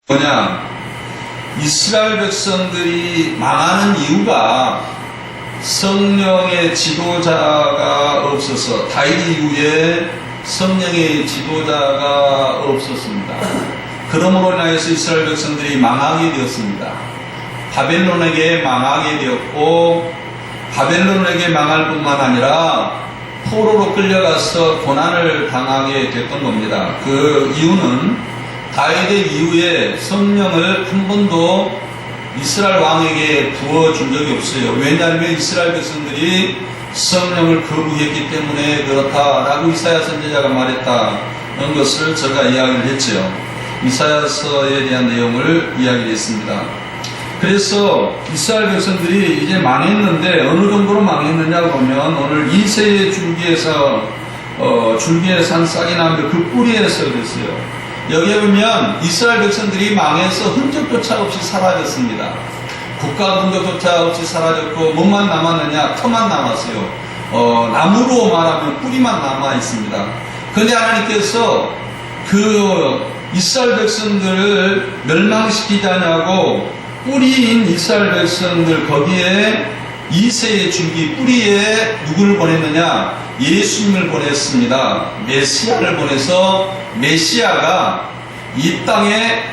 뭐냐? 이스라엘 백성들이 망하는 이유가 성령의 지도자가 없어서, 다윗 이후에 성령의 지도자가 없었습니다. 그러므로 인하여서 이스라엘 백성들이 망하게 되었습니다. 바벨론에게 망하게 되었고, 바벨론에게 망할 뿐만 아니라 포로로 끌려가서 고난을 당하게 됐던 겁니다. 그 이유는 다윗의 이후에 성령을 한 번도 이스라엘 왕에게 부어준 적이 없어요. 왜냐하면 이스라엘 백성들이 성령을 거부했기 때문에 그렇다라고 이사야 선지자가 말했다는 것을 제가 이야기를 했죠. 이사야서에 대한 내용을 이야기를 했습니다. 그래서 이스라엘 백성들이 이제 망했는데 어느 정도로 망했느냐 보면 오늘 이새의 줄기에서 줄기에 산 싹이 나는데 그 뿌리에서 그랬어요. 여기에 보면 이스라엘 백성들이 망해서 흔적조차 없이 사라졌습니다. 국가 흔적조차 없이 사라졌고 뭐만 남았느냐? 터만 남았어요. 나무로 말하면 뿌리만 남아 있습니다. 그런데 하나님께서 그 이스라엘 백성들을 멸망시키자냐고 뿌리인 이스라엘 백성들 거기에 이새의 줄기 뿌리에 누구를 보냈느냐? 예수님을 보냈습니다. 메시아를 보내서 메시아가 이 땅에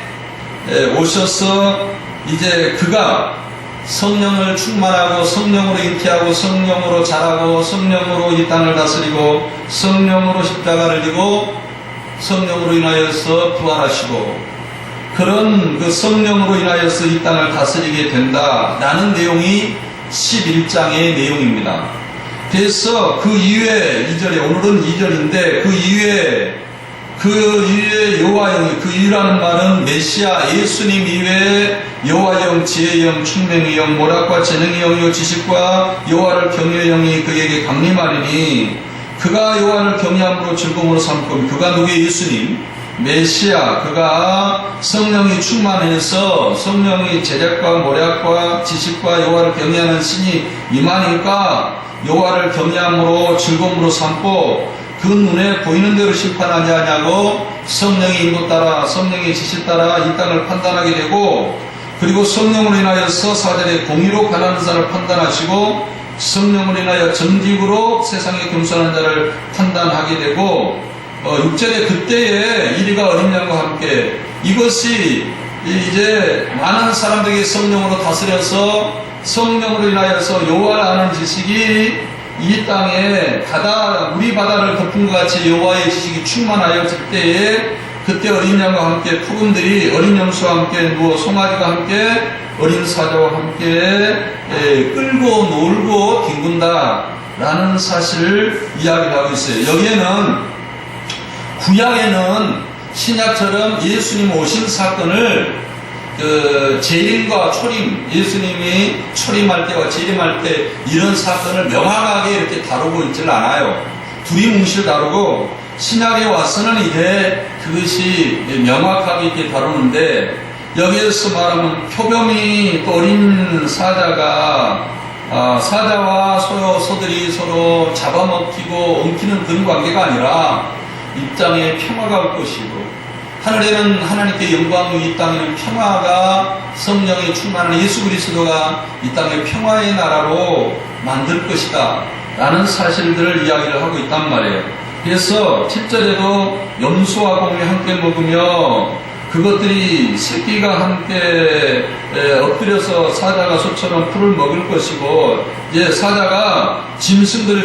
오셔서 이제 그가 성령을 충만하고 성령으로 잉태하고 성령으로 자라고 성령으로 이 땅을 다스리고 성령으로 십자가를 지고 성령으로 인하여서 부활하시고 그런 그 성령으로 인하여서 이 땅을 다스리게 된다라는 내용이 11장의 내용입니다. 그래서 그 이후에 2절에 오늘은 2절인데 그 이후에 여호와의 그 이유라는 말은 메시아 예수님 이외에 여호와의 영, 지혜의 영, 충명의 영, 모략과 재능의 영이요 지식과 여호와를 경외의 영이 그에게 강림하리니 그가 여호와를 경외함으로 즐거움으로 삼고 그가 누구의 예수님 메시아 그가 성령이 충만해서 성령이 제력과 모략과 지식과 여호와를 경외하는 신이 임하니까 여호와를 경외함으로 즐거움으로 삼고 그 눈에 보이는 대로 심판하지 않냐고 성령의 인도 따라 성령의 지시 따라 이 땅을 판단하게 되고 그리고 성령으로 인하여서 4절에 공의로 가난한 자를 판단하시고 성령으로 인하여 정직으로 세상에 겸손한 자를 판단하게 되고 6절에 그때에 이리가 어린 양과 함께 이것이 이제 많은 사람들에게 성령으로 다스려서 성령으로 인하여서 여호와를 아는 지식이 이 땅에 우리 바다를 덮은 것 같이 여호와의 지식이 충만하였을 때에 그때 어린 양과 함께 푸금들이 어린 염소와 함께 누워 송아지가 함께 어린 사자와 함께 끌고 놀고 뒹군다라는 사실을 이야기를 하고 있어요. 여기에는 구약에는 신약처럼 예수님 오신 사건을 재림과 초림, 예수님이 초림할 때와 재림할 때 이런 사건을 명확하게 이렇게 다루고 있지는 않아요. 두리뭉실 다루고 신약에 와서는 이제 그것이 명확하게 이렇게 다루는데 여기에서 말하면 표범이 또 어린 사자가 사자와 소들이 서로 잡아먹히고 엉키는 그런 관계가 아니라 이 땅에 평화가 올 것이고 하늘에는 하나님께 영광이 이 땅에는 평화가 성령이 충만한 예수 그리스도가 이 땅에 평화의 나라로 만들 것이다 라는 사실들을 이야기를 하고 있단 말이에요. 그래서 7절에도 염소와 곰이 함께 먹으며 그것들이 새끼가 함께 엎드려서 사자가 소처럼 풀을 먹을 것이고 이제 사자가 짐승들을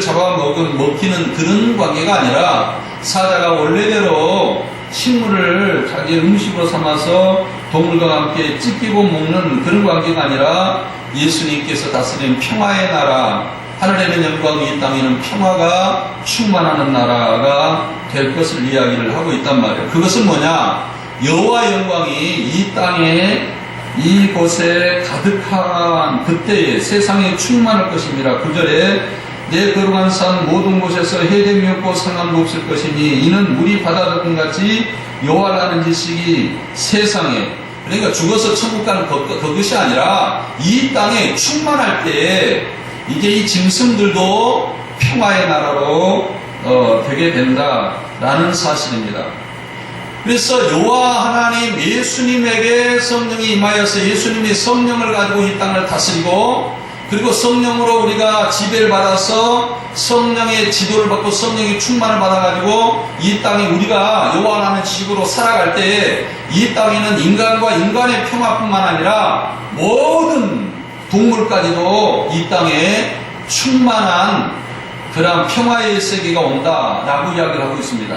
먹히는 그런 관계가 아니라 사자가 원래대로 식물을 자기의 음식으로 삼아서 동물과 함께 찢기고 먹는 그런 관계가 아니라 예수님께서 다스리는 평화의 나라 하늘에는 영광이 이 땅에는 평화가 충만하는 나라가 될 것을 이야기를 하고 있단 말이에요. 그것은 뭐냐? 여호와의 영광이 이 땅에 이곳에 가득한 그때에 세상에 충만할 것입니다. 9절에 내 거룩한 산 모든 곳에서 해됨이 없고 상함도 없을 것이니 이는 물이 바다 덮은 같이 여호와라는 지식이 세상에 그러니까 죽어서 천국 가는 그것이 아니라 이 땅에 충만할 때에 이제 이 짐승들도 평화의 나라로 되게 된다라는 사실입니다. 그래서 여호와 하나님 예수님에게 성령이 임하여서 예수님이 성령을 가지고 이 땅을 다스리고, 그리고 성령으로 우리가 지배를 받아서 성령의 지도를 받고 성령의 충만을 받아가지고 이 땅에 우리가 여호와라는 지식으로 살아갈 때에 이 땅에는 인간과 인간의 평화뿐만 아니라 모든 동물까지도 이 땅에 충만한 그런 평화의 세계가 온다라고 이야기를 하고 있습니다.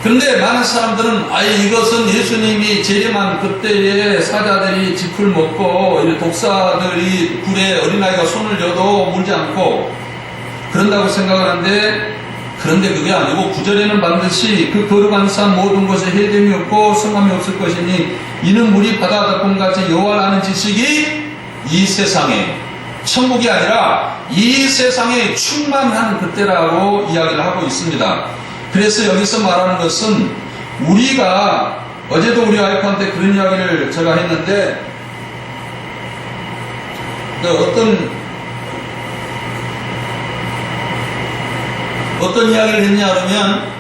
그런데 많은 사람들은 이것은 예수님이 재림한 그때에 사자들이 짚을 먹고 독사들이 불에 어린아이가 손을 쥐어도 물지 않고 그런다고 생각하는데, 그런데 그게 아니고 9절에는 반드시 그 거룩한 산 모든 곳에 해됨이 없고 성함이 없을 것이니 이는 물이 바다 덮음같이 여호와라는 지식이 이 세상에, 천국이 아니라 이 세상에 충만한 그때라고 이야기를 하고 있습니다. 그래서 여기서 말하는 것은 우리가, 어제도 우리 와이프한테 그런 이야기를 제가 했는데, 어떤 이야기를 했냐 그러면,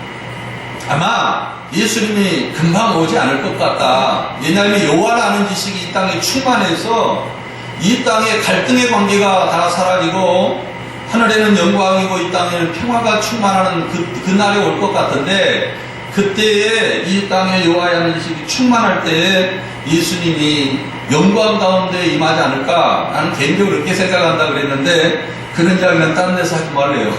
아마 예수님이 금방 오지 않을 것 같다. 왜냐하면 여호와라는 지식이 이 땅에 충만해서 이 땅에 갈등의 관계가 다 사라지고 하늘에는 영광이고 이 땅에는 평화가 충만하는 그 날이 올 것 같은데, 그때에 이 땅에 여호와라는 지식이 충만할 때에 예수님이 영광 가운데 임하지 않을까? 나는 개인적으로 그렇게 생각한다 그랬는데, 그런 이야기는 다른 데서 하지 말래요.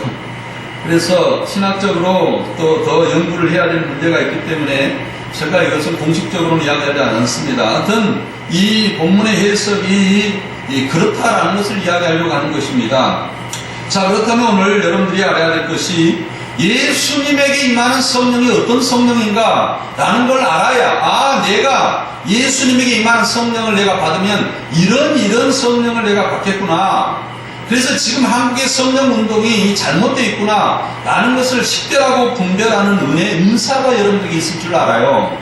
그래서 신학적으로 또 더 연구를 해야 되는 문제가 있기 때문에 제가 이것을 공식적으로는 이야기하지 않습니다. 하여튼 이 본문의 해석이 그렇다라는 것을 이야기하려고 하는 것입니다. 자, 그렇다면 오늘 여러분들이 알아야 될 것이 예수님에게 임하는 성령이 어떤 성령인가 라는 걸 알아야, 내가 예수님에게 임하는 성령을 내가 받으면 이런 성령을 내가 받겠구나, 그래서 지금 한국의 성령 운동이 잘못되어 있구나 라는 것을 식별하고 분별하는 은사가 여러분들에게 있을 줄 알아요.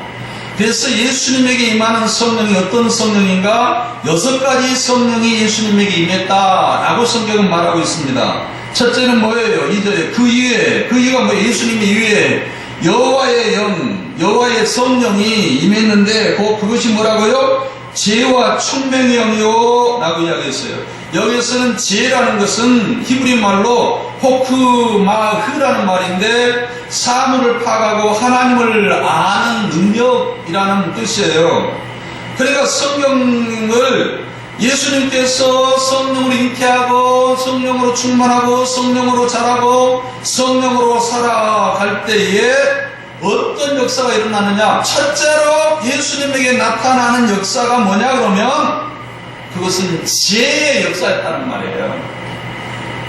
그래서 예수님에게 임하는 성령이 어떤 성령인가? 6가지 성령이 예수님에게 임했다라고 성경은 말하고 있습니다. 첫째는 뭐예요? 2절에 그 이유가 뭐예요? 예수님의 이유에 여호와의 영, 여호와의 성령이 임했는데 그것이 뭐라고요? 지혜와 총명의 영이요 라고 이야기했어요. 여기서는 지혜라는 것은 히브리 말로 호크마흐라는 말인데 사물을 파악하고 하나님을 아는 능력이라는 뜻이에요. 그러니까 성경을 예수님께서 성령으로 잉태하고 성령으로 충만하고 성령으로 자라고 성령으로 살아갈 때에 어떤 역사가 일어나느냐? 첫째로 예수님에게 나타나는 역사가 뭐냐 그러면 그것은 지혜의 역사였다는 말이에요.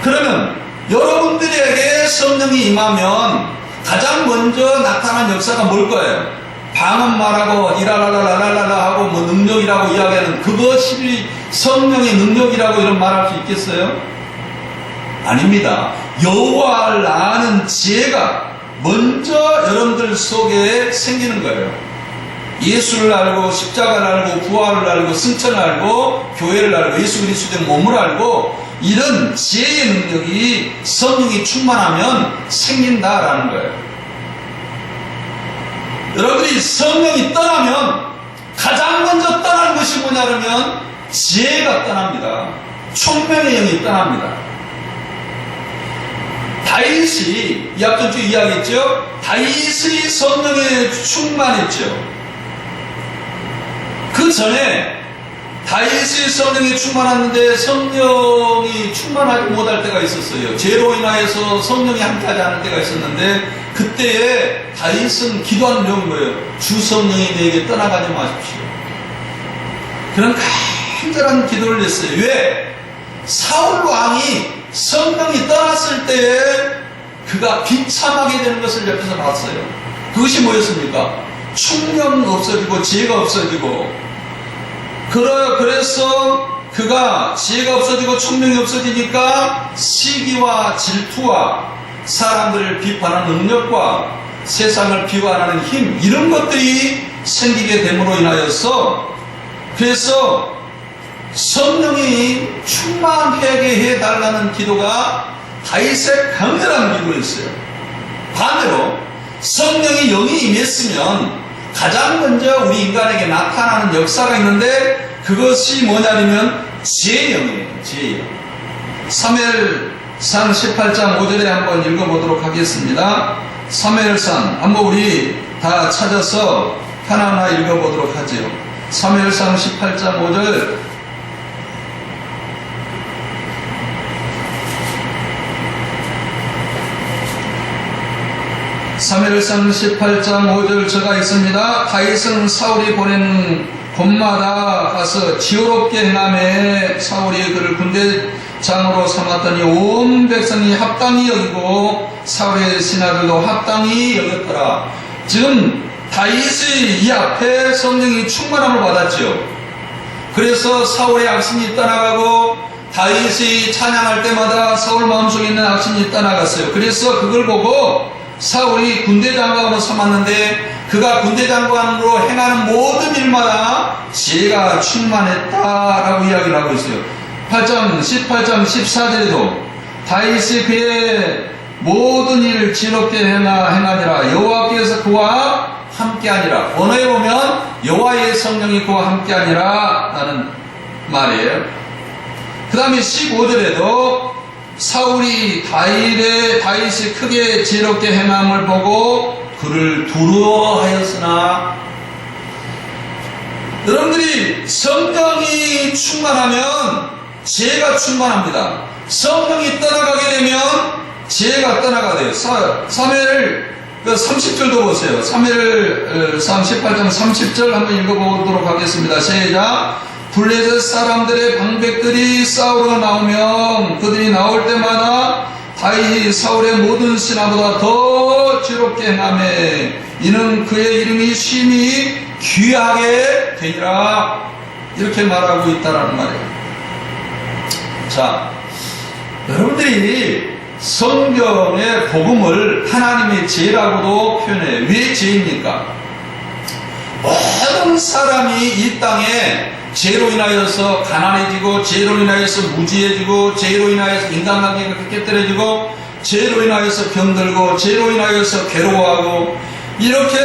그러면 여러분들에게 성령이 임하면 가장 먼저 나타난 역사가 뭘 거예요? 방언 말하고 이라라라라라라 하고 뭐 능력이라고 이야기하는 그것이 성령의 능력이라고 이런 말할 수 있겠어요? 아닙니다. 여호와를 아는 지혜가 먼저 여러분들 속에 생기는 거예요. 예수를 알고 십자가를 알고 부활을 알고 승천을 알고 교회를 알고 예수 그리스도의 몸을 알고 이런 지혜의 능력이 성령이 충만하면 생긴다라는 거예요. 여러분들이 성령이 떠나면 가장 먼저 떠나는 것이 뭐냐면 지혜가 떠납니다. 총명의 영이 떠납니다. 다윗이 이 앞전 주 이야기했죠. 다윗의 성령에 충만했죠. 그 전에 다윗의 성령이 충만했는데 성령이 충만하지 못할 때가 있었어요. 죄로 인하여서 성령이 함께하지 않을 때가 있었는데 그때에 다윗은 기도하는 내용이 뭐예요? 주 성령이 내게 떠나가지 마십시오. 그런 간절한 기도를 했어요. 왜? 사울 왕이 성령이 떠났을 때에 그가 비참하게 되는 것을 옆에서 봤어요. 그것이 뭐였습니까? 총명 없어지고 지혜가 없어지고 그래서 그가 지혜가 없어지고 총명이 없어지니까 시기와 질투와 사람들을 비판하는 능력과 세상을 비관하는 힘 이런 것들이 생기게 됨으로 인하여서 그래서 성령이 충만하게 해달라는 기도가 다윗의 강렬한 기도였어요. 반대로 성령이 영이 임했으면 가장 먼저 우리 인간에게 나타나는 역사가 있는데 그것이 뭐냐면 지혜영이에요. 지혜영. 사무엘상 18장 5절에 한번 읽어보도록 하겠습니다. 사무엘상 한번 우리 다 찾아서 하나하나 읽어보도록 하죠. 사무엘상 18장 5절 사무엘상 18장 5절 제가 있습니다. 다윗은 사울이 보낸 곳마다 가서 지혜롭게 행하매 사울이 그를 군대장으로 삼았더니 온 백성이 합당히 여기고 사울의 신하들도 합당히 여겼더라. 지금 다윗의 이 앞에 성령이 충만함을 받았죠. 그래서 사울의 악신이 떠나가고 다윗이 찬양할 때마다 사울 마음속에 있는 악신이 떠나갔어요. 그래서 그걸 보고 사울이 군대장관으로 삼았는데 그가 군대장관으로 행하는 모든 일마다 지혜가 충만했다라고 이야기를 하고 있어요. 18장 14절에도 다윗이 그의 모든 일을 지혜롭게 행하니라. 여호와께서 그와 함께하니라. 언어에 보면 여호와의 성령이 그와 함께하니라 라는 말이에요. 그 다음에 15절에도 사울이 다윗이 크게 지혜롭게 행함을 보고 그를 두려워하였으나, 여러분들이 성령이 충만하면 지혜가 충만합니다. 성령이 떠나가게 되면 지혜가 떠나가게 돼요. 사무엘 30절도 보세요. 사무엘 18장 30절 한번 읽어보도록 하겠습니다. 시작. 블레셋 사람들의 방백들이 싸우러 나오면 그들이 나올 때마다 다윗이 사울의 모든 신하보다 더 지혜롭게 행하매 이는 그의 이름이 심히 귀하게 되니라. 이렇게 말하고 있다라는 말이에요. 자, 여러분들이 성경의 복음을 하나님의 지혜라고도 표현해요. 왜 지혜입니까? 모든 사람이 이 땅에 죄로 인하여서 가난해지고, 죄로 인하여서 무지해지고, 죄로 인하여서 인간관계가 깨뜨려지고, 죄로 인하여서 병들고, 죄로 인하여서 괴로워하고, 이렇게,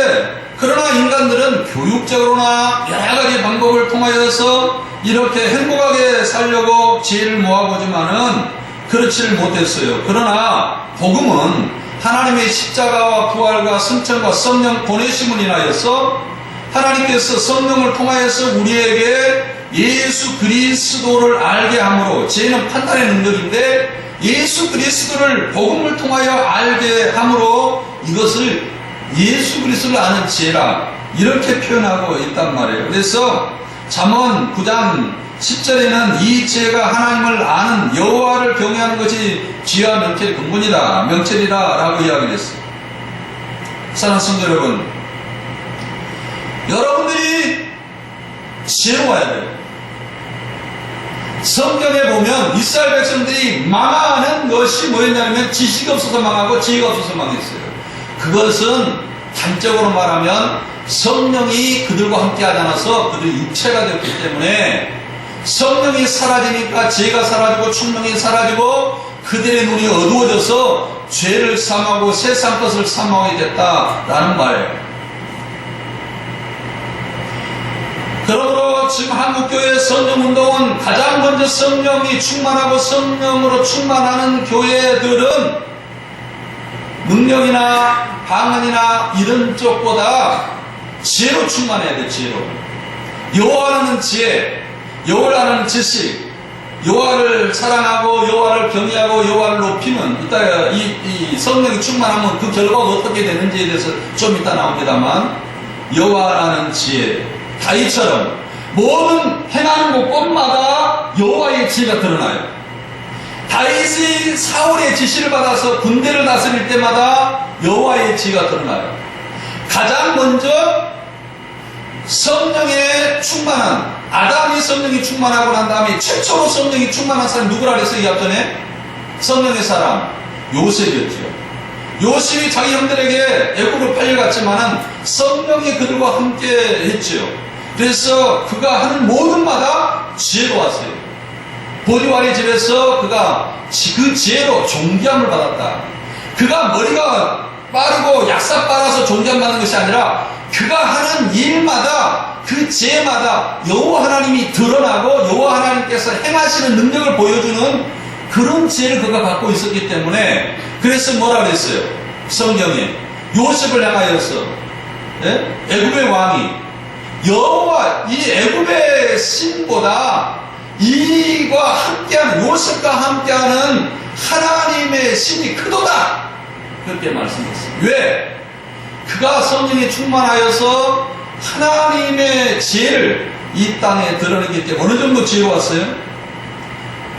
그러나 인간들은 교육적으로나 여러 가지 방법을 통하여서 이렇게 행복하게 살려고 지혜를 모아보지만은 그렇지를 못했어요. 그러나 복음은 하나님의 십자가와 부활과 승천과 성령 보내심을 인하여서 하나님께서 성령을 통하여서 우리에게 예수 그리스도를 알게 함으로, 죄는 판단의 능력인데 예수 그리스도를 복음을 통하여 알게 함으로 이것을 예수 그리스도를 아는 지혜라, 이렇게 표현하고 있단 말이에요. 그래서 잠언 9장 10절에는 이 지혜가 하나님을 아는 여호와를 경외하는 것이 지혜와 명철의 근본이다, 명철이다 라고 이야기를 했어요. 사랑하는 성도 여러분, 여러분들이 지혜로워야 돼요. 성경에 보면 이스라엘 백성들이 망하는 것이 뭐였냐면 지식이 없어서 망하고 지혜가 없어서 망했어요. 그것은 단적으로 말하면 성령이 그들과 함께 하지 않아서 그들이 육체가 되었기 때문에, 성령이 사라지니까 지혜가 사라지고 충명이 사라지고 그들의 눈이 어두워져서 죄를 삼하고 세상 것을 삼하게 됐다라는 말이에요. 그러므로 지금 한국교회 성령운동은 가장 먼저 성령이 충만하고 성령으로 충만하는 교회들은 능력이나 방언이나 이런 쪽보다 지혜로 충만해야 돼. 지혜로. 여호와라는 지혜, 여호와라는 지식, 여호와를 사랑하고 여호와를 경외하고 여호와를 높이는, 이따 이 성령이 충만하면 그 결과가 어떻게 되는지에 대해서 좀 이따 나옵니다만, 여호와라는 지혜, 다윗처럼 모든 행하는 곳곳마다 여호와의 지혜가 드러나요. 다윗이 사울의 지시를 받아서 군대를 다스릴 때마다 여호와의 지혜가 드러나요. 가장 먼저 성령에 충만한, 아담이 성령이 충만하고 난 다음에 최초로 성령이 충만한 사람이 누구라 그랬어요? 이 앞전에 성령의 사람 요셉이었죠. 요셉이 자기 형들에게 애굽으로 팔려갔지만은 성령이 그들과 함께 했죠. 그래서 그가 하는 모든마다 지혜로웠어요. 보디발의 집에서 그가 그 지혜로 존귀함을 받았다. 그가 머리가 빠르고 약사 빨아서 존귀함 받는 것이 아니라 그가 하는 일마다 그 죄마다 여호와 하나님이 드러나고 여호와 하나님께서 행하시는 능력을 보여주는 그런 죄를 그가 갖고 있었기 때문에, 그래서 뭐라 그랬어요? 성경에 요셉을 향하여서, 예? 애굽의 왕이 여호와, 이 애굽의 신보다 이와 함께하는, 요셉과 함께하는 하나님의 신이 크도다, 그렇게 말씀했어요. 왜? 그가 성령에 충만하여서 하나님의 지혜를 이 땅에 드러내기 때문에. 어느 정도 지혜로웠어요?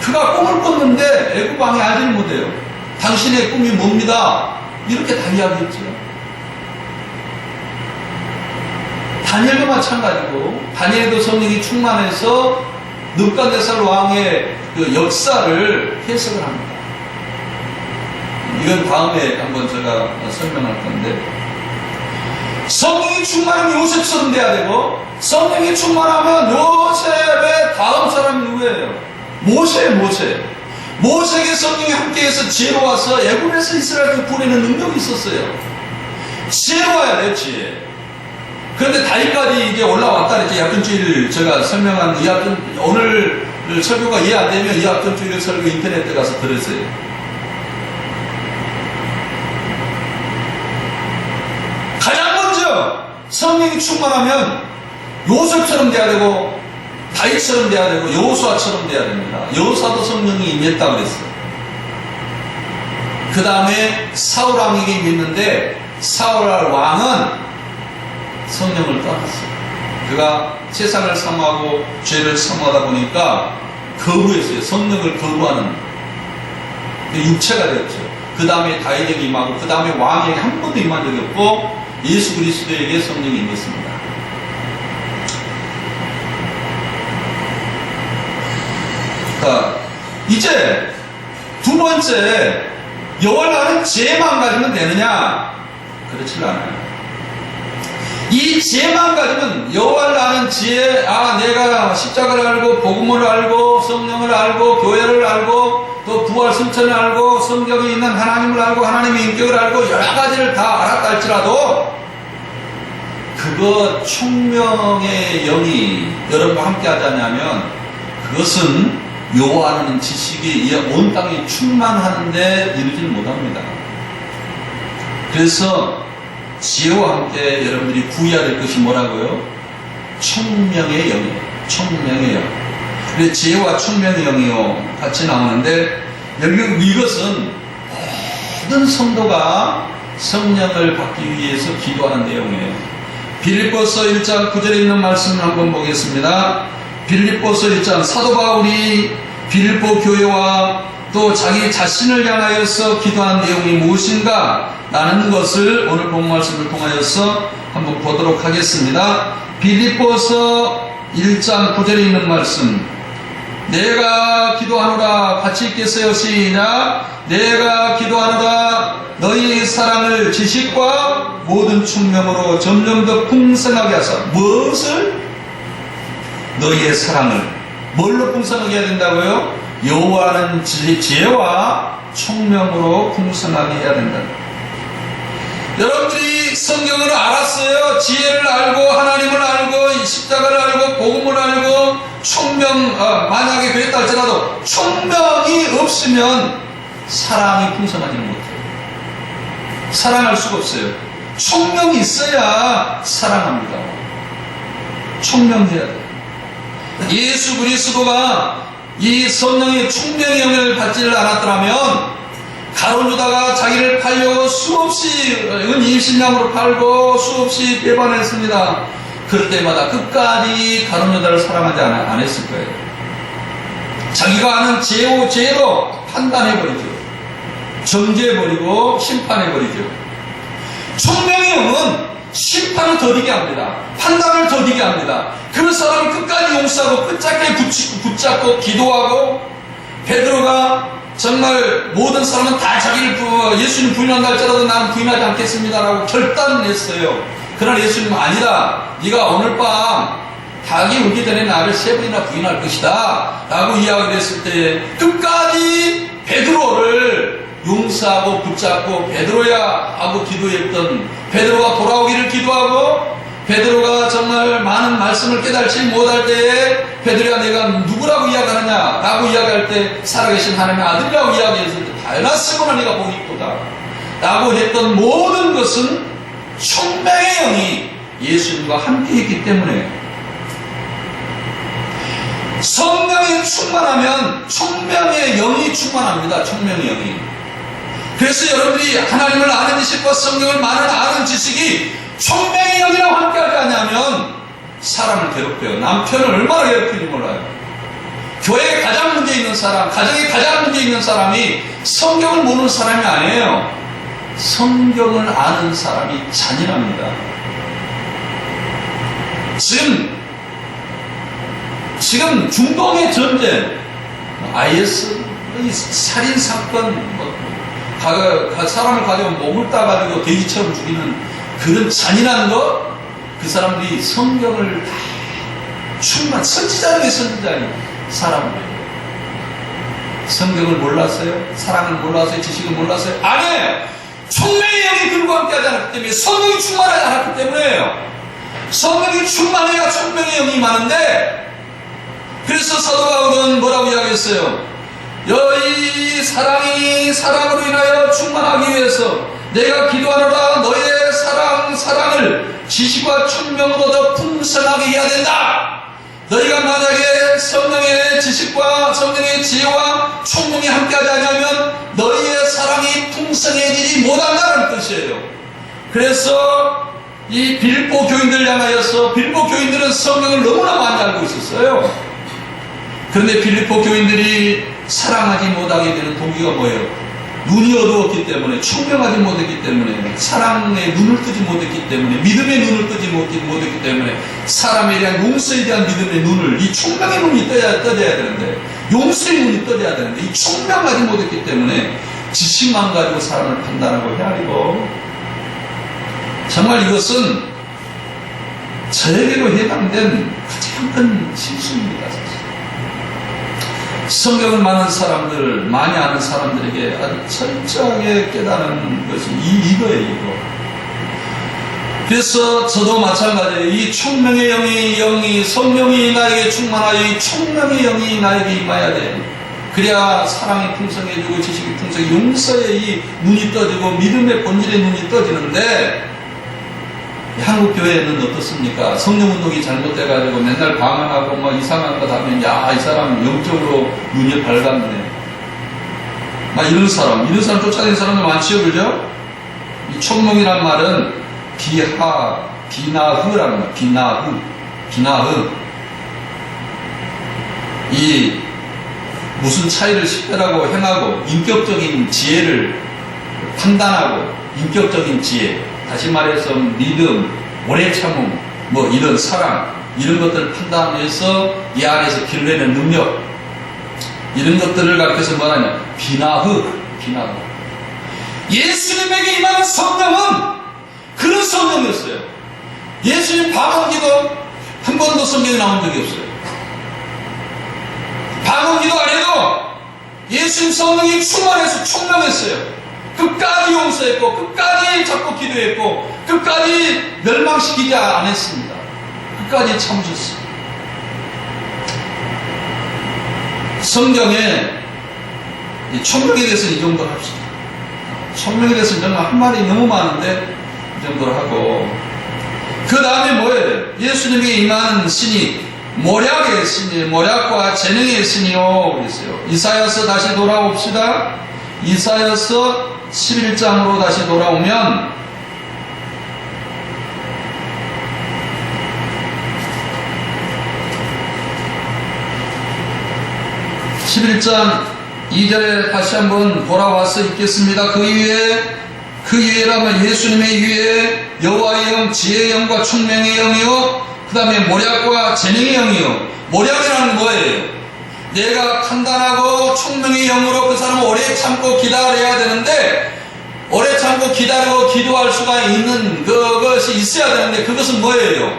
그가 꿈을 꿨는데 애굽 왕이 알지를 못해요. 당신의 꿈이 뭡니다, 이렇게 다 이야기했죠. 다니엘도 마찬가지고, 다니엘도 성령이 충만해서 느부갓네살 왕의 그 역사를 해석을 합니다. 이건 다음에 한번 제가 설명할 건데, 성령이 충만하면 요셉처럼 돼야 되고, 성령이 충만하면 요셉의 다음 사람이 누구예요? 모세예요. 모세에게 성령이 함께해서 지혜로워서 애굽에서 이스라엘을 구원하는 능력이 있었어요. 지혜로워야 돼요, 지혜. 그런데 다윗까지 이게 올라왔다, 이렇게 약전주의를 제가 설명한, 오늘 설교가 이해 안 되면 이 약전주의를 설교 인터넷에 가서 들으세요. 성령이 충만하면 요셉처럼 돼야 되고, 다윗처럼 돼야 되고, 여호수아처럼 돼야 됩니다. 여호수아도 성령이 임했다고 그랬어요. 그 다음에 사울 왕에게 임했는데, 사울 왕은 성령을 떠났어요. 그가 세상을 사모하고 죄를 사모하다 보니까 거부했어요. 성령을 거부하는 육체가 되었죠. 그 다음에 다윗에게 임하고, 그 다음에 왕에게 한 번도 임한 적이 없고, 예수 그리스도에게 성령이 임했습니다. 자, 이제 두 번째, 여호와를 아는 지혜만 가지면 되느냐? 그렇지 않아요. 이 지혜만 가지면, 여호와를 아는 지혜, 내가 십자가를 알고 복음을 알고 성령을 알고 교회를 알고 또 부활 승천을 알고 성경에 있는 하나님을 알고 하나님의 인격을 알고 여러 가지를 다 알았다 할지라도, 그거 총명의 영이 여러분과 함께 하지 않냐면 그것은 여호와라는 지식이 온 땅에 충만하는데 이루지를 못합니다. 그래서 지혜와 함께 여러분들이 구해야 될 것이 뭐라고요? 총명의 영이에요. 총명의 영. 그래서 지혜와 총명의 영이요 같이 나오는데, 결국 이것은 모든 성도가 성령을 받기 위해서 기도하는 내용이에요. 빌립보서 1장 9절에 있는 말씀을 한번 보겠습니다. 빌립보서 1장, 사도 바울이 빌립보 교회와 또 자기 자신을 향하여서 기도하는 내용이 무엇인가 라는 것을 오늘 본 말씀을 통하여서 한번 보도록 하겠습니다. 빌립보서 1장 9절에 있는 말씀, 내가 기도하노라, 같이 읽겠어요. 시작. 내가 기도하노라, 너희 사랑을 지식과 모든 총명으로 점점 더 풍성하게 하사. 무엇을? 너희의 사랑을 뭘로 풍성하게 해야 된다고요? 여호와는 지혜와 총명으로 풍성하게 해야 된다. 여러분들이 성경을 알았어요. 지혜를 알고 하나님을 알고 십자가를 알고 복음을 알고 총명, 만약에 그랬다 할지라도 총명이 없으면 사랑이 풍성하지는 못해요. 사랑할 수가 없어요. 총명이 있어야 사랑합니다. 총명해야 돼요. 예수 그리스도가 이 성령의 총명의 영을 받지를 않았더라면 가룟유다가 자기를 팔려고 수없이 은 20냥으로 팔고 수없이 배반했습니다. 그럴 때마다 끝까지 가룟유다를 사랑하지 않았을 거예요. 자기가 아는 죄로 판단해버리죠. 정죄해버리고 심판해버리죠. 총명의 영은 심판을 더디게 합니다. 판단을 더디게 합니다. 그 사람이 끝까지 용서하고 끝까지 붙잡고 기도하고, 베드로가 정말 모든 사람은 다 자기를 예수님 부인한다 할지라도 나는 부인하지 않겠습니다라고 결단했어요. 그러나 예수님은 아니다. 네가 오늘 밤 닭이 오기 전에 나를 3번이나 부인할 것이다 라고 이야기를 했을 때 끝까지 베드로를 용서하고 붙잡고 베드로야 하고 기도했던, 베드로가 돌아오기를 기도하고 베드로가 정말 많은 말씀을 깨달지 못할 때에 베드로가 내가 누구라고 이야기하느냐 라고 이야기할 때 살아계신 하나님의 아들이라고 이야기했을 때 바요나 시몬아 네가 복이 있도다 라고 했던 모든 것은 총명의 영이 예수님과 함께 했기 때문에 성령이 충만하면 총명의 영이 충만합니다. 총명의 영이. 그래서 여러분들이 하나님을 아는 지식과 성령을 많은 아는 지식이 총명의 영이라고 함께하지 않냐면 사람을 괴롭혀요. 남편을 얼마나 괴롭히는지 몰라요. 교회에 가장 문제 있는 사람, 가정에 가장 문제 있는 사람이 성경을 모르는 사람이 아니에요. 성경을 아는 사람이 잔인합니다. 지금 중동의 전쟁, IS, 살인사건, 사람을 가지고 목을 따가지고 돼지처럼 죽이는 그런 잔인한 것, 그 사람들이 성경을 다 선지자 중에 선지자니 사람들이에요. 성경을 몰랐어요? 사랑을 몰랐어요? 지식을 몰랐어요? 아니에요! 총명의 영이 그들과 함께 하지 않았기 때문에, 성령이 충만하지 않았기 때문에요. 성령이 충만해야 총명의 영이 많은데, 그래서 사도 바울은 뭐라고 이야기했어요? 이 사랑이 사랑으로 인하여 충만하기 위해서 내가 기도하노라 너의 사랑을 지식과 총명으로 더 풍성하게 해야 된다. 너희가 만약에 성령의 지식과 성령의 지혜와 총명이 함께하지 않으면 너희의 사랑이 풍성해지지 못한다는 뜻이에요. 그래서 이 빌보 교인들 향하여서 빌보 교인들은 성령을 너무나 많이 알고 있었어요. 그런데 빌립보 교인들이 사랑하지 못하게 되는 동기가 뭐예요? 눈이 어두웠기 때문에, 총명하지 못했기 때문에, 사랑의 눈을 뜨지 못했기 때문에, 믿음의 눈을 뜨지 못했기 때문에, 사람에 대한 용서에 대한 믿음의 눈을, 이 총명의 눈이 떠야 되는데, 용서의 눈이 떠야 되는데, 이 총명하지 못했기 때문에 지식만 가지고 사람을 판단하고 헤아리고, 정말 이것은 저에게도 해당된 가장 큰 실수입니다. 성경을 많이 아는 사람들에게 아주 철저하게 깨달은 것이 이거예요, 이거. 그래서 저도 마찬가지예요. 이 총명의 영이 성령이 나에게 충만하여 이 총명의 영이 나에게 임해야 돼. 그래야 사랑이 풍성해지고 지식이 풍성해 용서의 이 눈이 떠지고 믿음의 본질의 눈이 떠지는데, 한국 교회는 어떻습니까? 성령운동이 잘못돼가지고 맨날 방황하고 막 이상한 것 하면 이 사람 영적으로 눈이 밝았네. 막 이런 사람 쫓아다니는 사람도 많지요, 그죠? 이 총명이란 말은 비나흐라는 말, 비나흐. 이 무슨 차이를 식별하고 행하고 인격적인 지혜를 판단하고 인격적인 지혜. 다시 말해서 믿음, 오래 참음, 뭐 이런 사랑, 이런 것들을 판단해서 이 안에서 길러내는 능력, 이런 것들을 가르쳐서 뭐하냐? 비나흐. 예수님에게 임하는 성령은 그런 성령이었어요. 예수님 방언기도 한 번도 성경에 나온 적이 없어요. 방언기도 안 해도 예수님 성령이 충만해서 총명했어요. 끝까지 용서했고 끝까지 잡고 기도했고 끝까지 멸망시키지 않았습니다. 끝까지 참으셨습니다. 성경에 이 총명에 대해서 이 정도로 합시다. 총명에 대해서 정말 한 말이 너무 많은데 이 정도로 하고, 그 다음에 뭐예요? 예수님에게 임하는 신이 모략의 신이에요. 모략과 재능의 신이요 그랬어요. 이사야서 다시 돌아옵시다. 이사야서 11장으로 다시 돌아오면 11장 2절에 다시 한번 돌아와서 읽겠습니다. 그 위에라면 예수님의 위에 여호와의 영, 지혜의 영과 총명의 영이요, 그 다음에 모략과 재능의 영이요. 모략이라는 건 뭐예요? 내가 판단하고 총명의 영으로 그 사람을 오래 참고 기다려야 되는데, 오래 참고 기다리고 기도할 수가 있는 그것이 있어야 되는데, 그것은 뭐예요?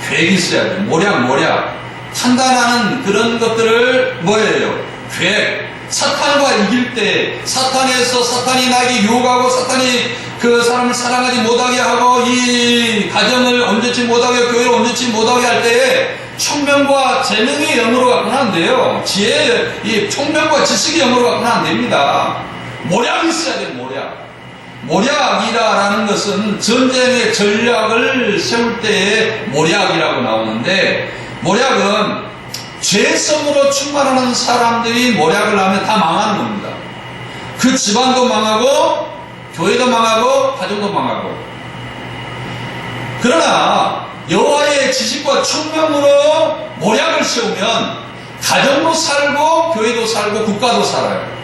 계획이 있어야 돼요. 모략. 판단하는 그런 것들을 뭐예요? 계획. 사탄과 이길 때, 사탄이 나에게 유혹하고 사탄이 그 사람을 사랑하지 못하게 하고 이 가정을 온전치 못하게 하고 교회를 온전치 못하게 할 때에 총명과 재능의 영으로 갖고는 안 돼요. 이 총명과 지식의 영으로 갖고는 안 됩니다. 모략이 있어야 돼요. 모략이라는 것은 전쟁의 전략을 세울 때의 모략이라고 나오는데, 모략은 죄성으로 충만하는 사람들이 모략을 하면 다 망하는 겁니다. 그 집안도 망하고 교회도 망하고 가정도 망하고. 그러나 여호와의 지식과 총명으로 모략을 세우면 가정도 살고 교회도 살고 국가도 살아요.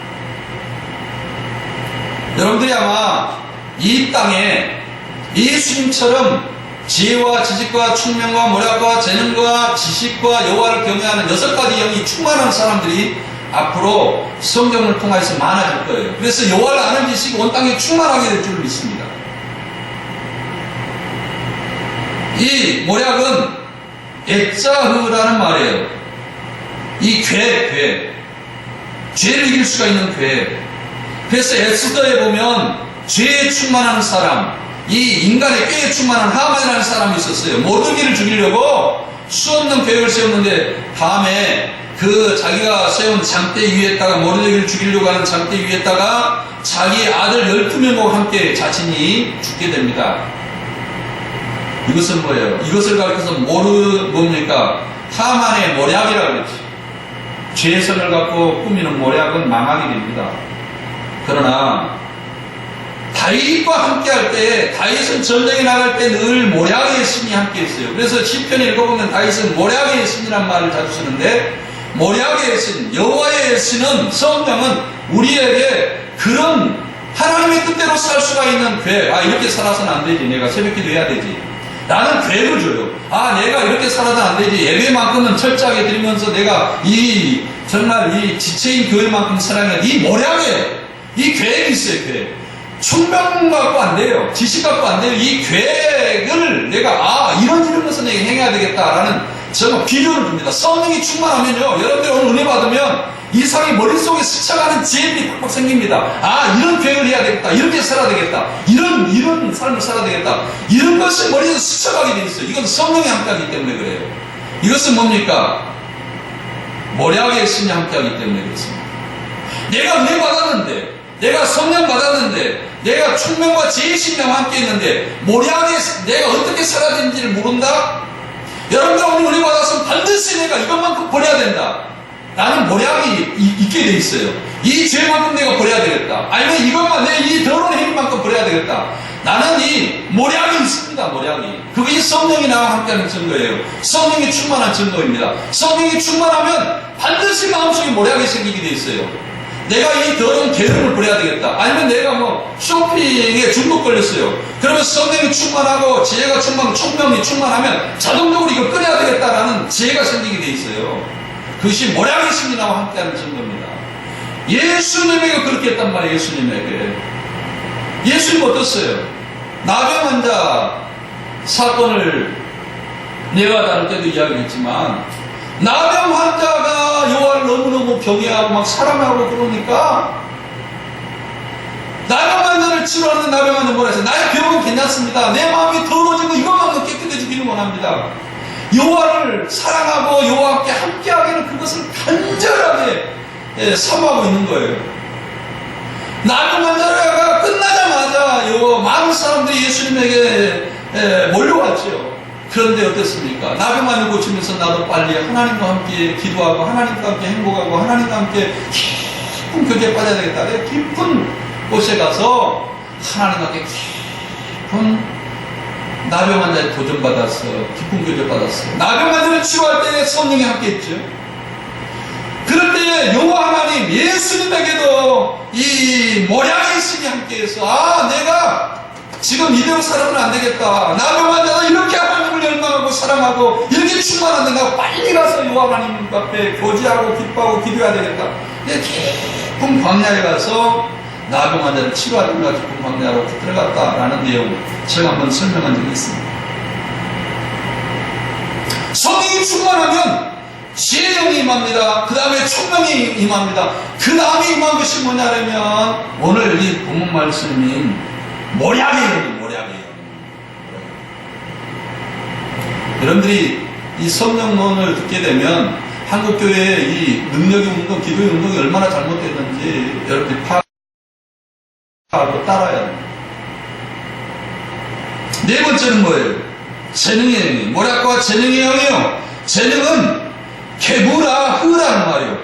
여러분들이 아마 이 땅에 예수님처럼 지혜와 지식과 총명과 모략과 재능과 지식과 여호와를 경외하는 6가지 영이 충만한 사람들이 앞으로 성경을 통해서 많아질 거예요. 그래서 여호와를 아는 지식이 온 땅에 충만하게 될 줄 믿습니다. 이 모략은 에짜흐라는 말이에요. 이 죄를 이길 수가 있는 괴. 그래서 에스더에 보면 죄에 충만한 사람, 이 인간의 꾀에 충만한 하만이라는 사람이 있었어요. 모르기를 죽이려고 수없는 계획을 세웠는데 다음에 그 자기가 세운 장대 위에다가 모르드게를 죽이려고 하는 장대 위에다가 자기 아들 12명과 함께 자신이 죽게 됩니다. 이것은 뭐예요? 이것을 가리켜서 뭡니까? 하만의 모략이라고 그랬죠. 죄성을 갖고 꾸미는 모략은 망하게 됩니다. 그러나 다윗과 함께 할 때, 다윗은 전쟁에 나갈 때 늘 모략의 신이 함께 있어요. 그래서 시편에 읽어보면 다윗은 모략의 신이란 말을 자주 쓰는데, 모략의 신, 여호와의 신은, 성령은 우리에게 그런 하나님의 뜻대로 살 수가 있는 괴. 이렇게 살아서는 안 되지. 내가 새벽기도 해야 되지. 나는 괴를 줘요. 내가 이렇게 살아서는 안 되지. 예배만큼은 철저하게 드리면서 내가 정말 이 지체인 교회만큼 사랑해. 이 모략에 이 계획이 있어요. 계획. 총명 갖고 안 돼요. 지식 갖고 안 돼요. 이 계획을 내가 이런 것을 내가 행해야 되겠다라는 정말 비료를 줍니다. 성령이 충만하면요, 여러분들 오늘 은혜 받으면 이상이 머릿속에 스쳐가는 지혜들이 팍팍 생깁니다. 이런 계획을 해야 되겠다. 이렇게 살아야 되겠다. 이런 삶을 살아야 되겠다. 이런 것이 머리에서 스쳐가게 돼 있어요. 이건 성령이 함께하기 때문에 그래요. 이것은 뭡니까? 모략의 신이 함께하기 때문에 그렇습니다. 내가 은혜 받았는데, 내가 성령 받았는데, 내가 총명과 지혜신과 함께 있는데 모략에 내가 어떻게 살아야 되는지를 모른다? 여러분들 오늘 은혜 받았으면 반드시 내가 이것만큼 버려야 된다. 나는 모략이 있게 돼 있어요. 이 죄만큼 내가 버려야 되겠다. 아니면 이것만, 내 이 더러운 행위만큼 버려야 되겠다. 나는 이 모략이 있습니다. 모략이. 그것이 성령이 나와 함께하는 증거예요. 성령이 충만한 증거입니다. 성령이 충만하면 반드시 마음속에 모략이 생기게 돼 있어요. 내가 이 더러운 게으름을 버려야 되겠다. 아니면 내가 쇼핑에 중독 걸렸어요. 그러면 성령이 충만하고 지혜가 총명이 충만하면 자동적으로 이거 끊어야 되겠다라는 지혜가 생기게 돼 있어요. 그것이 모략의 신이 나와 함께하는 증거입니다. 예수님에게 그렇게 했단 말이에요. 예수님 어떻어요? 나병 환자 사건을 내가 다룰 때도 이야기했지만, 나병 환자가 여호와를 너무너무 경외하고 막 사랑하고 그러니까, 나병 환자를 치료하는 나병 환자는 뭐라 해서, 나의 병은 괜찮습니다. 내 마음이 더러워진 거 이것만은 깨끗해지기를 원합니다. 여호와를 사랑하고 여호와와 함께하기는 그것을 간절하게 사모하고 있는 거예요. 나병 환자가 끝나자마자 많은 사람들이 예수님에게 몰려왔죠. 그런데 어땠습니까? 나병 환자 고치면서 나도 빨리 하나님과 함께 기도하고 하나님과 함께 행복하고 하나님과 함께 깊은 교제에 빠져야 되겠다. 내가 깊은 곳에 가서 하나님과 함께 깊은 나병 환자에 도전받았어. 깊은 교제 받았어. 나병 환자를 치료할 때 성령이 함께 했죠. 그럴 때 여호와 하나님 예수님에게도 이 모략의 신이 함께해서 내가 지금 이대로 살아서는 안 되겠다. 나병 환자가 이렇게 하나님을 열망하고 사랑하고 이렇게 충만한데 내가 빨리 가서 여호와 하나님 앞에 교제하고 기뻐하고 기도해야 되겠다. 깊은 광야에 가서 나병 환자를 치료하든가 깊은 광야로 들어갔다라는 내용을 제가 한번 설명한 적이 있습니다. 성령이 충만하면 지혜형이 임합니다. 그 다음에 총명이 임합니다. 그 다음에 임한 것이 뭐냐면 오늘 이 본문 말씀인 모략의 영, 모략의 영. 여러분들이 이 성령론을 듣게 되면 한국교회의 이 능력의 운동, 기도의 운동이 얼마나 잘못됐는지 여러분들이 파악하고 따라야 됩니다. 네 번째는 뭐예요? 재능의 영이. 모략과 재능의 영이요. 재능은 개부라흐라는 말이에요.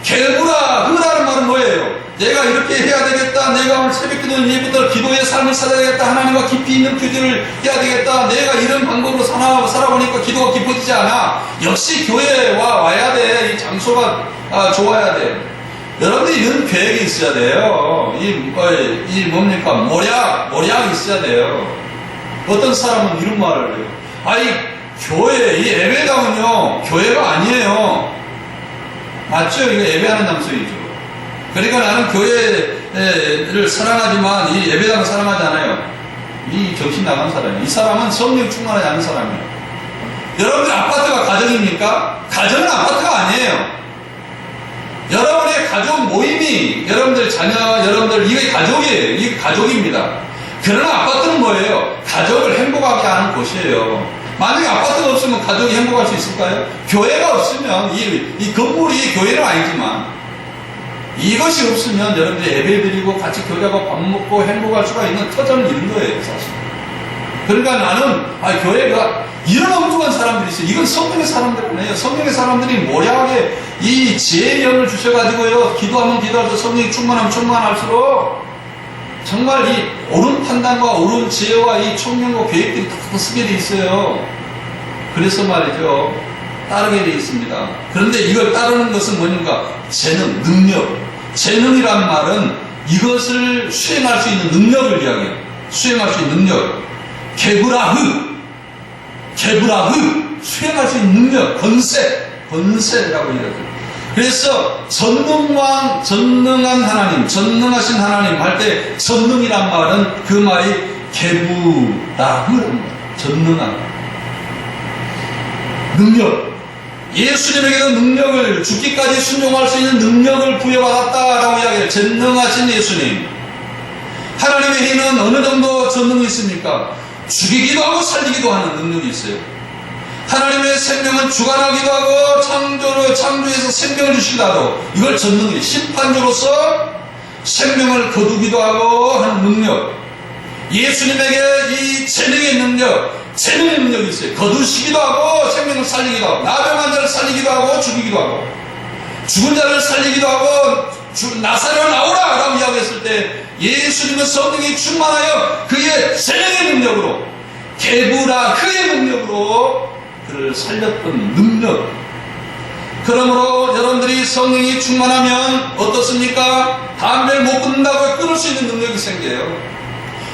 개부라흐라는 말은 뭐예요? 내가 이렇게 해야 되겠다. 내가 오늘 새벽기도 예배부터 기도의 삶을 살아야 되겠다. 하나님과 깊이 있는 교제를 해야 되겠다. 내가 이런 방법으로 살아보니까 기도가 깊어지지 않아. 역시 교회와 와야 돼. 이 장소가 좋아야 돼. 여러분들이 이런 계획이 있어야 돼요. 이 뭡니까? 모략이 있어야 돼요. 어떤 사람은 이런 말을 해요. 아이, 교회, 이 예배당은요, 교회가 아니에요. 맞죠? 이거 예배하는 장소이죠. 그러니까 나는 교회를 사랑하지만 이 예배당을 사랑하지 않아요. 이 정신 나간 사람이에요. 이 사람은 성령 충만하지 않은 사람이에요. 여러분들 아파트가 가정입니까? 가정은 아파트가 아니에요. 여러분의 가족 모임이, 여러분들 자녀, 여러분들, 이게 가족이에요. 이게 가족입니다. 그러나 아파트는 뭐예요? 가족을 행복하게 하는 곳이에요. 만약에 아파트가 없으면 가족이 행복할 수 있을까요? 교회가 없으면, 이 건물이 교회는 아니지만, 이것이 없으면 여러분들이 예배 드리고 같이 교제하고 밥 먹고 행복할 수가 있는 터전을 잃은 거예요, 사실. 그러니까 나는, 교회가 이런 엉뚱한 사람들이 있어요. 이건 성령의 사람들 아니에요. 성령의 사람들이 모략하게 이 지혜의 영을 주셔가지고요, 기도하면 기도할수록 성령이 충만하면 충만할수록 정말 이 옳은 판단과 옳은 지혜와 이 총명과 계획들이 다 쓰게 돼 있어요. 그래서 말이죠, 따르게 돼 있습니다. 그런데 이걸 따르는 것은 뭐니까? 재능, 능력. 재능이란 말은 이것을 수행할 수 있는 능력을 이야기해요. 수행할 수 있는 능력. 개부라흐, 수행할 수 있는 능력, 권세라고 이야기해요. 그래서 전능한 하나님, 전능하신 하나님 할 때 전능이란 말은 그 말이 개부라흐라는 거예요. 전능한 능력. 예수님에게도 능력을, 죽기까지 순종할 수 있는 능력을 부여받았다라고 이야기해요. 전능하신 예수님. 하나님의 힘은 어느 정도 전능이 있습니까? 죽이기도 하고 살리기도 하는 능력이 있어요. 하나님의 생명은 주관하기도 하고 창조에서 생명을 주시기도 하고, 이걸 전능이에요. 심판주로서 생명을 거두기도 하고 하는 능력. 예수님에게 이 재능의 능력이 있어요. 거두시기도 하고 생명을 살리기도 하고, 나병한 자를 살리기도 하고 죽이기도 하고, 죽은 자를 살리기도 하고, 나사렛 나오라 라고 이야기했을 때 예수님은 성령이 충만하여 그의 재능의 능력으로, 개부라흐의 능력으로 그를 살렸던 능력. 그러므로 여러분들이 성령이 충만하면 어떻습니까? 담배를 못 끊는다고요? 끊을 수 있는 능력이 생겨요.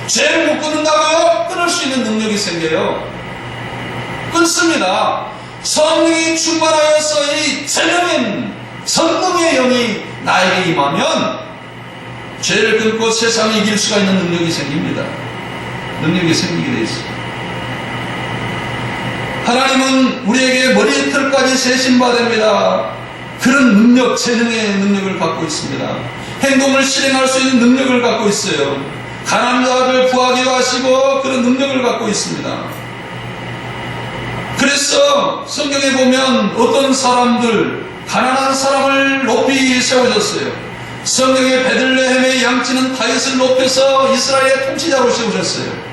죄를 못 끊는다고요? 끊을 수 있는 능력이 생겨요. 끊습니다. 성령이 충만하여서 이 재능인 성령의 영이 나에게 임하면 죄를 끊고 세상을 이길 수가 있는 능력이 생깁니다. 능력이 생기게 되어 있습니다. 하나님은 우리에게 머리털까지 세신바 됩니다. 그런 능력, 재능의 능력을 갖고 있습니다. 행동을 실행할 수 있는 능력을 갖고 있어요. 가난한 자를 구하기도 하시고 그런 능력을 갖고 있습니다. 그래서 성경에 보면 어떤 사람들, 가난한 사람을 높이 세우셨어요. 성경의 베들레헴의 양치는 다윗을 높여서 이스라엘의 통치자로 세우셨어요.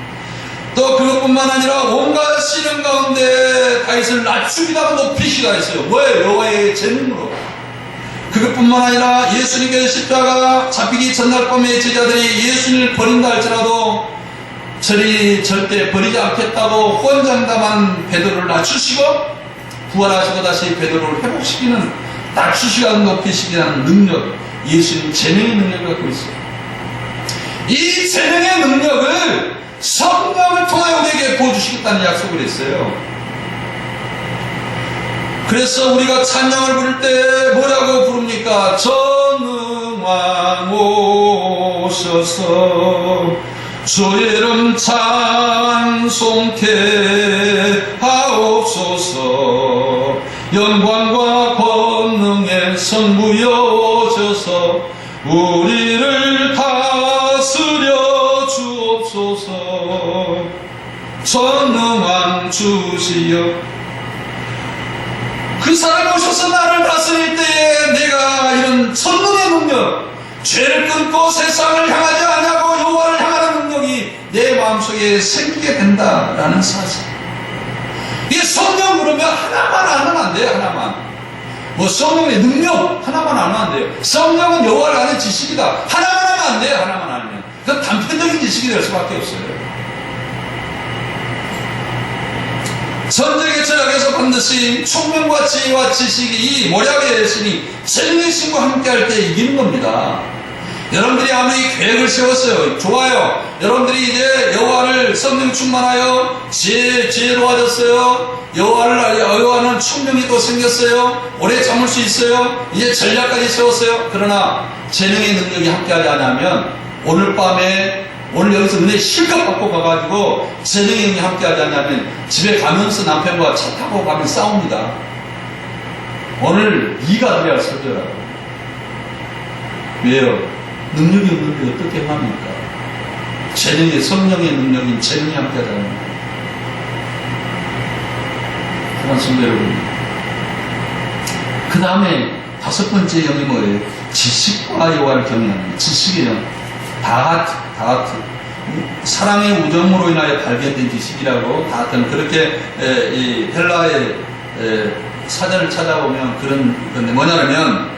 또 그것뿐만 아니라 온갖 시련 가운데 다윗을 낮추기도 하고 높이시기도 했어요. 뭐예요? 여호와의 재능으로. 그것뿐만 아니라 예수님께서 십자가 잡히기 전날 밤에 제자들이 예수님을 버린다 할지라도 저리 절대 버리지 않겠다고 호언장담한 베드로를 낮추시고 부활하시고 다시 베드로를 회복시키는, 낮추시고 높이시기 하는 능력, 예수님 재능의 능력을 갖고 있어요. 이 재능의 능력을 성령을 통하여 우리에게 보여주시겠다는 약속을 했어요. 그래서 우리가 찬양을 부를 때 뭐라고 부릅니까? 전능왕 오셔서 주의 이름 찬송케 하옵소서. 영광과 권능의 성부여 오셔서 우리를 다스려 주옵소서. 주시여. 그 사람이 오셔서 나를 다스릴 때에 내가 이런 성령의 능력, 죄를 끊고 세상을 향하지 않냐고 여호와를 향하는 능력이 내 마음속에 생기게 된다라는 사실. 이 성령 그러면 하나만 알면 안 돼요. 하나만. 뭐 성령의 능력 하나만 알면 안 돼요. 성령은 여호와를 아는 지식이다. 하나만 하면 안 돼요. 하나만 알면. 그건 단편적인 지식이 될 수밖에 없어요. 선택의 철학에서 반드시 총명과 지혜와 지식이 이 모략의 신이 재능의 신과 함께할 때 이기는 겁니다. 여러분들이 아무리 계획을 세웠어요. 좋아요. 여러분들이 이제 여호와를 성령 충만하여 지혜로워졌어요. 여호와는 총명이 또 생겼어요. 오래 참을 수 있어요. 이제 전략까지 세웠어요. 그러나 재능의 능력이 함께하지 않으면 오늘 여기서 은혜 실컷 받고 가가지고 재능의 능력이 함께하지 않으면 집에 가면서 남편과 차 타고 가면 싸웁니다. 오늘 네가 드려야 할 설교라고. 왜요? 능력이 없는데 어떻게 합니까? 성령의 능력인 재능이 함께하잖아요. 그런 성도 여러분. 그 다음에 5번째 영이 뭐예요? 지식과 여호와를 경외하는 지식의 영. 다하트. 사랑의 우정으로 인하여 발견된 지식이라고 다하트는 그렇게 이 헬라의 사전을 찾아보면 그런 건데 뭐냐면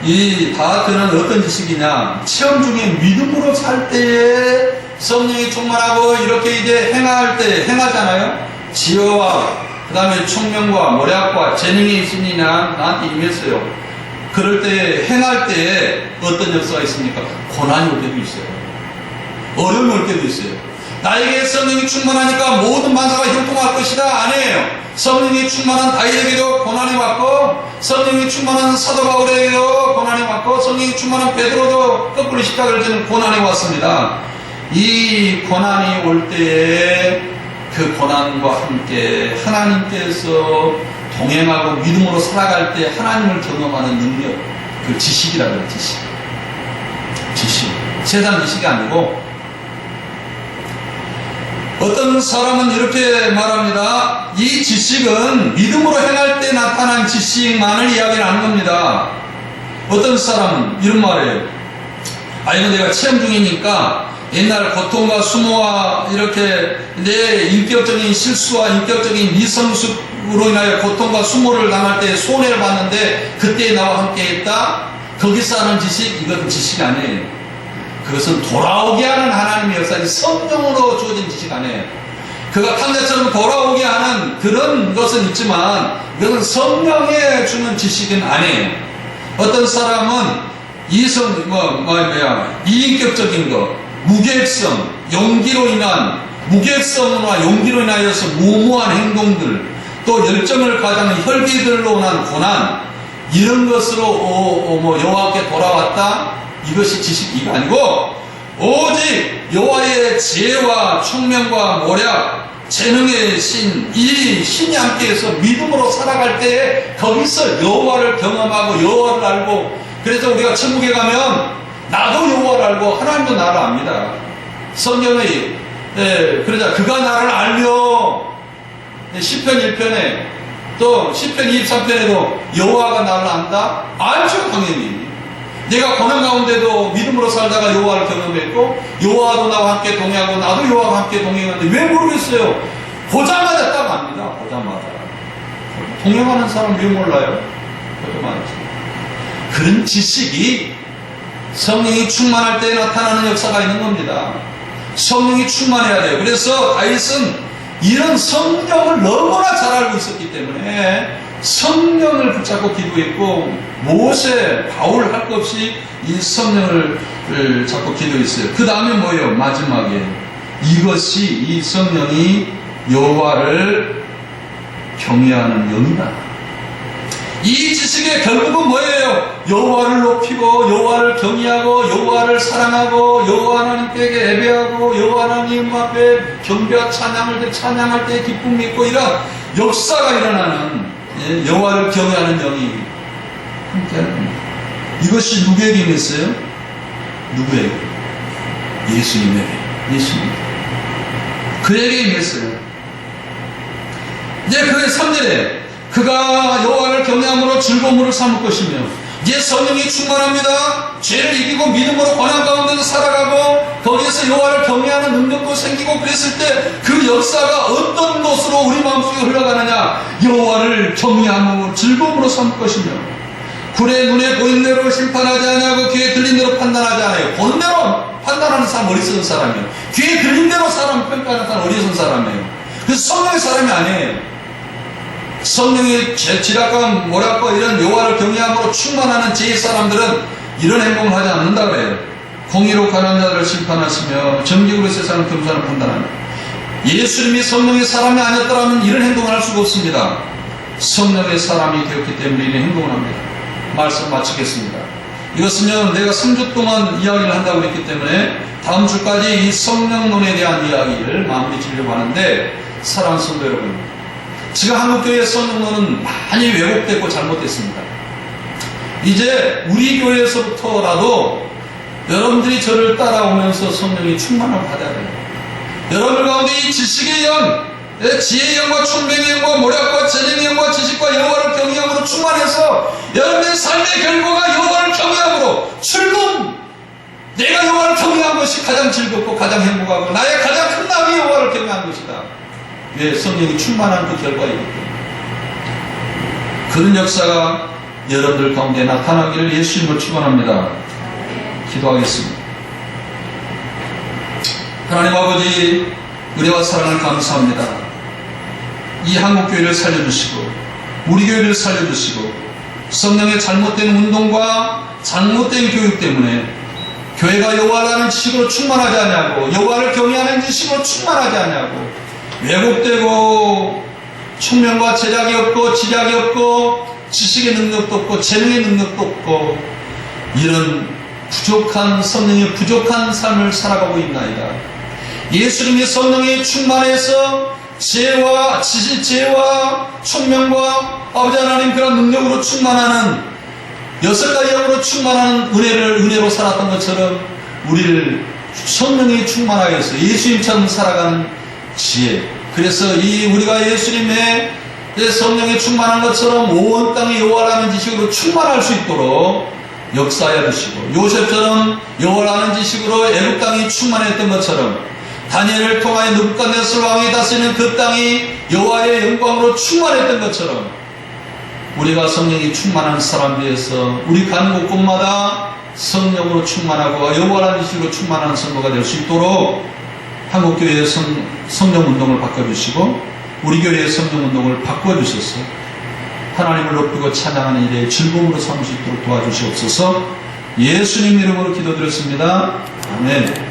이 다하트는 어떤 지식이냐? 체험 중에 믿음으로 살 때에 성령이 충만하고 이렇게 이제 행하잖아요. 지혜와 그 다음에 총명과 모략과 재능이 있으니 나한테 임했어요. 그럴 때 행할 때에 어떤 역사가 있습니까? 고난이 올 때도 있어요. 어려움이 올 때도 있어요. 나에게 성령이 충만하니까 모든 만사가 형통할 것이다. 아니에요. 성령이 충만한 다윗에게도 고난이 왔고, 성령이 충만한 사도 바울에게도 고난이 왔고, 성령이 충만한 베드로도 거꾸로 십자가를 지는 고난이 왔습니다. 이 고난이 올 때에 그 고난과 함께 하나님께서 동행하고 믿음으로 살아갈 때 하나님을 경험하는 능력, 그 지식이라고 해요. 지식. 세상 지식이 아니고, 어떤 사람은 이렇게 말합니다. 이 지식은 믿음으로 행할 때 나타난 지식만을 이야기하는 겁니다. 어떤 사람은 이런 말이에요. 이거 내가 체험 중이니까 옛날 고통과 수모와 이렇게 내 인격적인 실수와 인격적인 미성숙으로 인하여 고통과 수모를 당할 때 손해를 봤는데 그때 나와 함께 했다. 거기서 하는 지식, 이건 지식이 아니에요. 그것은 돌아오게 하는 하나님의 역사지 성령으로 주어진 지식 아니에요. 그가 탕자처럼 돌아오게 하는 그런 것은 있지만 이것은 성령에 주는 지식은 아니에요. 어떤 사람은 이인격적인 것, 무계획성, 무계획성과 용기로 인하여서 무모한 행동들, 또 열정을 가장한 혈기들로 인한 고난, 이런 것으로 여호와께 돌아왔다. 이것이 지식이 아니고 오직 여호와의 지혜와 총명과 모략, 재능의 신, 이 신이 함께해서 믿음으로 살아갈 때에 거기서 여호와를 경험하고 여호와를 알고, 그래서 우리가 천국에 가면 나도 여호와를 알고 하나님도 나를 압니다. 성경의 그러자 그가 나를 알며 시편 1편에 또 시편 23편에도 여호와가 나를 안다? 알죠, 당연히. 내가 고난 가운데도 믿음으로 살다가 여호와를 경험했고 여호와도 나와 함께 동행하고 나도 여호와와 함께 동행하는데 왜 모르겠어요? 보자마자 딱 압니다. 보자마자. 동행하는 사람 왜 몰라요? 보자마자. 그런 지식이 성령이 충만할 때 나타나는 역사가 있는 겁니다. 성령이 충만해야 돼요. 그래서 다윗은 이런 성령을 너무나 잘 알고 있었기 때문에 성령을 붙잡고 기도했고, 모세, 바울 할 것 없이 이 성령을 잡고 기도했어요. 그 다음에 뭐예요? 마지막에 이것이 이 성령이 여호와를 경외하는 영이다. 이 지식의 결국은 뭐예요? 여호와를 높이고 여호와를 경외하고 여호와를 사랑하고 여호와 하나님께 예배하고 여호와 하나님 앞에 경배와 찬양할 때 기쁨이 있고, 이런 역사가 일어나는 여호와를 경외하는 영이 함께하는 겁니다. 이것이 누구에게 임했어요? 누구에게? 예수님에게. 그에게 임했어요. 이제 그의 3절에 그가 여호와를 경외함으로 즐거움으로 삼을 것이며, 이제 성령이 충만합니다. 죄를 이기고 믿음으로 고난 가운데서 살아가고 거기에서 여호와를 경외하는 능력도 생기고 그랬을 때 그 역사가 어떤 것으로 우리 마음속에 흘러가느냐, 여호와를 경외함으로 즐거움으로 삼을 것이며, 굴의 눈에 보이는 대로 심판하지 아니하고 귀에 들린 대로 판단하지 않아요. 보는 대로 판단하는 사람 어리석은 사람이에요. 귀에 들린 대로 사람 평가하는 사람 어리석은 사람이에요. 그래서 성령의 사람이 아니에요. 성령의 지략과 모략과 이런 여호와를 경외함으로 충만하는 제 사람들은 이런 행동을 하지 않는다 그래요. 공의로 가난한 자들을 심판하시며 정직으로 세상을 겸손하는 판단하며. 예수님이 성령의 사람이 아니었더라면 이런 행동을 할 수가 없습니다. 성령의 사람이 되었기 때문에 이런 행동을 합니다. 말씀 마치겠습니다. 이것은요, 내가 3주 동안 이야기를 한다고 했기 때문에 다음 주까지 이 성령론에 대한 이야기를 마무리 지으려고 하는데, 사랑하는 성도 여러분, 지금 한국교회 성령론은 많이 왜곡됐고 잘못됐습니다. 이제 우리 교회에서부터라도 여러분들이 저를 따라오면서 성령이 충만을 받아야 돼요. 여러분들 가운데 이 지식의 영, 지혜의 영과 총명의 영과 모략과 재능의 영과 지식과 여호와를 경외함으로 충만해서 여러분의 삶의 결과가 여호와를 경외함으로 즐거움, 내가 여호와를 경외한 것이 가장 즐겁고 가장 행복하고 나의 가장 큰 낙이 여호와를 경외한 것이다. 왜? 성령이 충만한 그 결과이기 때문에. 그런 역사가 여러분들 가운데 나타나기를 예수님을 축원합니다. 기도하겠습니다. 하나님 아버지, 은혜와 사랑을 감사합니다. 이 한국교회를 살려주시고 우리 교회를 살려주시고 성령의 잘못된 운동과 잘못된 교육 때문에 교회가 여호와라는 지식으로 충만하지 않냐고, 여호와를 경외하는 지식으로 충만하지 않냐고, 왜곡되고 총명과 재량이 없고 지략이 없고 지식의 능력도 없고 재능의 능력도 없고 이런 부족한, 성령의 부족한 삶을 살아가고 있나이다. 예수님이 성령에 충만해서 지혜와 지식, 지혜와 총명과 아버지 하나님 그런 능력으로 충만하는 6가지 영으로 충만한 은혜로 살았던 것처럼 우리를 성령에 충만하게 해서 예수님처럼 살아가는 지혜. 그래서 우리가 예수님의 성령에 충만한 것처럼 온 땅의 여호와라는 지식으로 충만할 수 있도록 역사하여 주시고, 요셉처럼 여호와라는 지식으로 애굽 땅이 충만했던 것처럼 다니엘을 통하여 느부갓네살 왕이 다스리는 그 땅이 여호와의 영광으로 충만했던 것처럼 우리가 성령이 충만한 사람 위해서 우리 가는 곳곳마다 성령으로 충만하고 여호와라는 지식으로 충만한 성도가 될 수 있도록 한국교회의 성령운동을 바꿔주시고 우리 교회의 성령운동을 바꿔주셔서 하나님을 높이고 찬양하는 일에 즐거움으로 삼을 수 있도록 도와주시옵소서. 예수님 이름으로 기도드렸습니다. 아멘.